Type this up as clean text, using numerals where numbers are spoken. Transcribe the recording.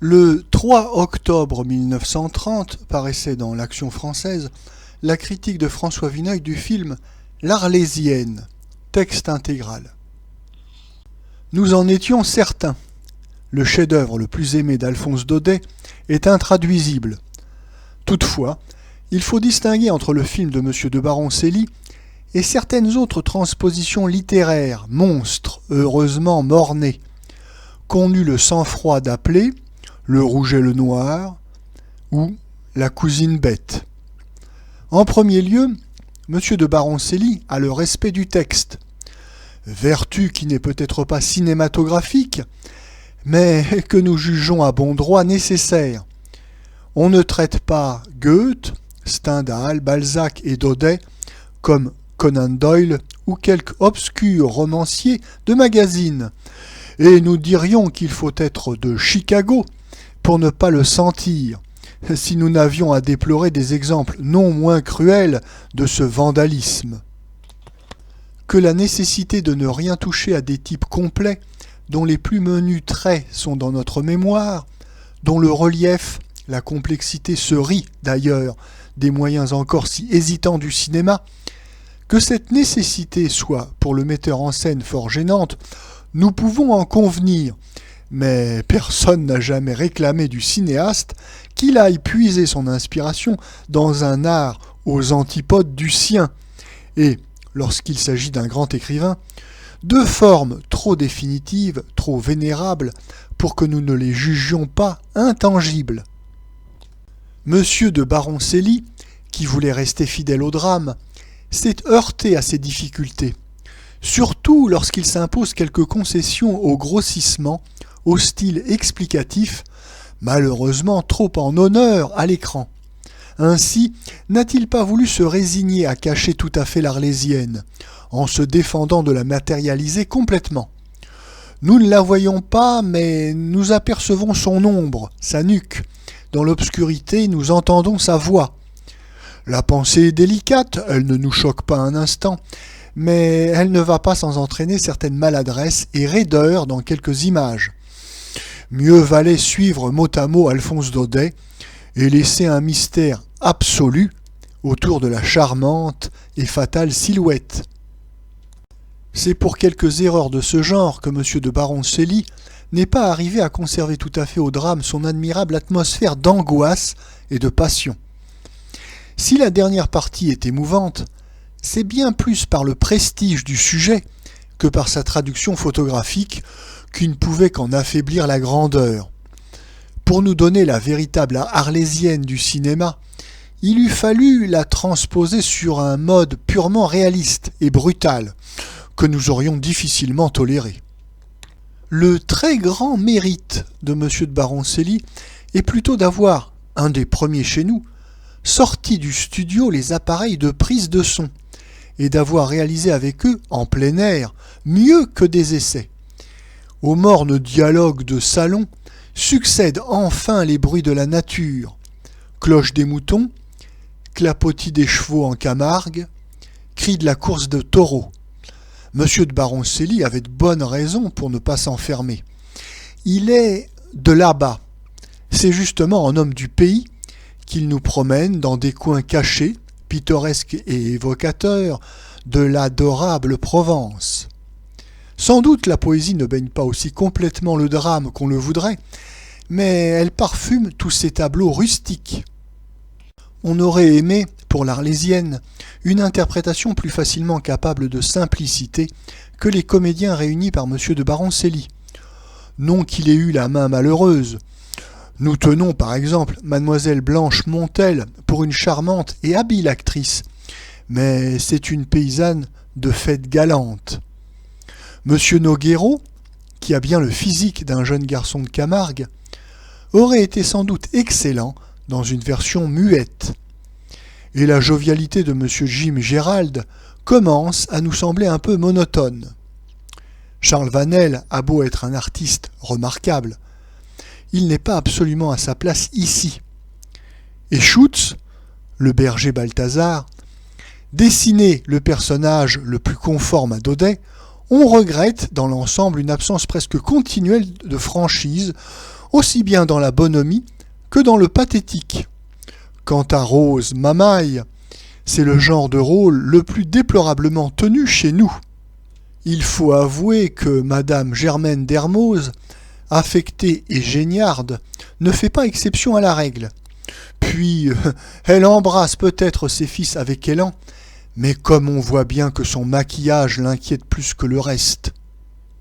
Le 3 octobre 1930 paraissait dans l'Action française la critique de François Vineuil du film L'Arlésienne, texte intégral. Nous en étions certains. Le chef-d'œuvre le plus aimé d'Alphonse Daudet est intraduisible. Toutefois, il faut distinguer entre le film de M. de Baroncelli et certaines autres transpositions littéraires, monstres, heureusement mort-nés, qu'on eut le sang-froid d'appeler Le Rouge et le Noir ou La Cousine Bette. En premier lieu, M. de Baroncelli a le respect du texte, vertu qui n'est peut-être pas cinématographique, mais que nous jugeons à bon droit nécessaire. On ne traite pas Goethe, Stendhal, Balzac et Daudet comme Conan Doyle ou quelque obscur romancier de magazine, et nous dirions qu'il faut être de Chicago pour ne pas le sentir, si nous n'avions à déplorer des exemples non moins cruels de ce vandalisme. Que la nécessité de ne rien toucher à des types complets, dont les plus menus traits sont dans notre mémoire, dont le relief, la complexité se rit d'ailleurs des moyens encore si hésitants du cinéma, que cette nécessité soit pour le metteur en scène fort gênante, nous pouvons en convenir, mais personne n'a jamais réclamé du cinéaste qu'il aille puiser son inspiration dans un art aux antipodes du sien, et, lorsqu'il s'agit d'un grand écrivain, de formes trop définitives, trop vénérables, pour que nous ne les jugions pas intangibles. Monsieur de Baroncelli, qui voulait rester fidèle au drame, s'est heurté à ces difficultés, surtout lorsqu'il s'impose quelques concessions au grossissement, au style explicatif, malheureusement trop en honneur à l'écran. Ainsi, n'a-t-il pas voulu se résigner à cacher tout à fait l'Arlésienne, en se défendant de la matérialiser complètement. Nous ne la voyons pas, mais nous apercevons son ombre, sa nuque. Dans l'obscurité, nous entendons sa voix. La pensée est délicate, elle ne nous choque pas un instant, mais elle ne va pas sans entraîner certaines maladresses et raideurs dans quelques images. Mieux valait suivre mot à mot Alphonse Daudet et laisser un mystère absolu autour de la charmante et fatale silhouette. C'est pour quelques erreurs de ce genre que M. de Baroncelli n'est pas arrivé à conserver tout à fait au drame son admirable atmosphère d'angoisse et de passion. Si la dernière partie est émouvante, c'est bien plus par le prestige du sujet que par sa traduction photographique qui ne pouvait qu'en affaiblir la grandeur. Pour nous donner la véritable arlésienne du cinéma, il eût fallu la transposer sur un mode purement réaliste et brutal, que nous aurions difficilement toléré. Le très grand mérite de M. de Baroncelli est plutôt d'avoir, un des premiers chez nous, sorti du studio les appareils de prise de son, et d'avoir réalisé avec eux, en plein air, mieux que des essais. Aux mornes dialogues de salon succèdent enfin les bruits de la nature, cloche des moutons, clapotis des chevaux en Camargue, cris de la course de taureaux. M. de Baroncelli avait de bonnes raisons pour ne pas s'enfermer. Il est de là-bas. C'est justement en homme du pays qu'il nous promène dans des coins cachés, pittoresques et évocateurs de l'adorable Provence. Sans doute la poésie ne baigne pas aussi complètement le drame qu'on le voudrait, mais elle parfume tous ces tableaux rustiques. On aurait aimé, pour l'Arlésienne, une interprétation plus facilement capable de simplicité que les comédiens réunis par M. de Baroncelli. Non qu'il ait eu la main malheureuse. Nous tenons par exemple Mademoiselle Blanche Montel pour une charmante et habile actrice, mais c'est une paysanne de fête galante. Monsieur Nogueiro, qui a bien le physique d'un jeune garçon de Camargue, aurait été sans doute excellent dans une version muette. Et la jovialité de Monsieur Jim Gérald commence à nous sembler un peu monotone. Charles Vanel a beau être un artiste remarquable, il n'est pas absolument à sa place ici. Et Schutz, le berger Balthazar, dessiner le personnage le plus conforme à Daudet, on regrette dans l'ensemble une absence presque continuelle de franchise, aussi bien dans la bonhomie que dans le pathétique. Quant à Rose Mamaille, c'est le genre de rôle le plus déplorablement tenu chez nous. Il faut avouer que Madame Germaine d'Hermoz, affectée et géniarde, ne fait pas exception à la règle. Puis, elle embrasse peut-être ses fils avec élan, mais comme on voit bien que son maquillage l'inquiète plus que le reste.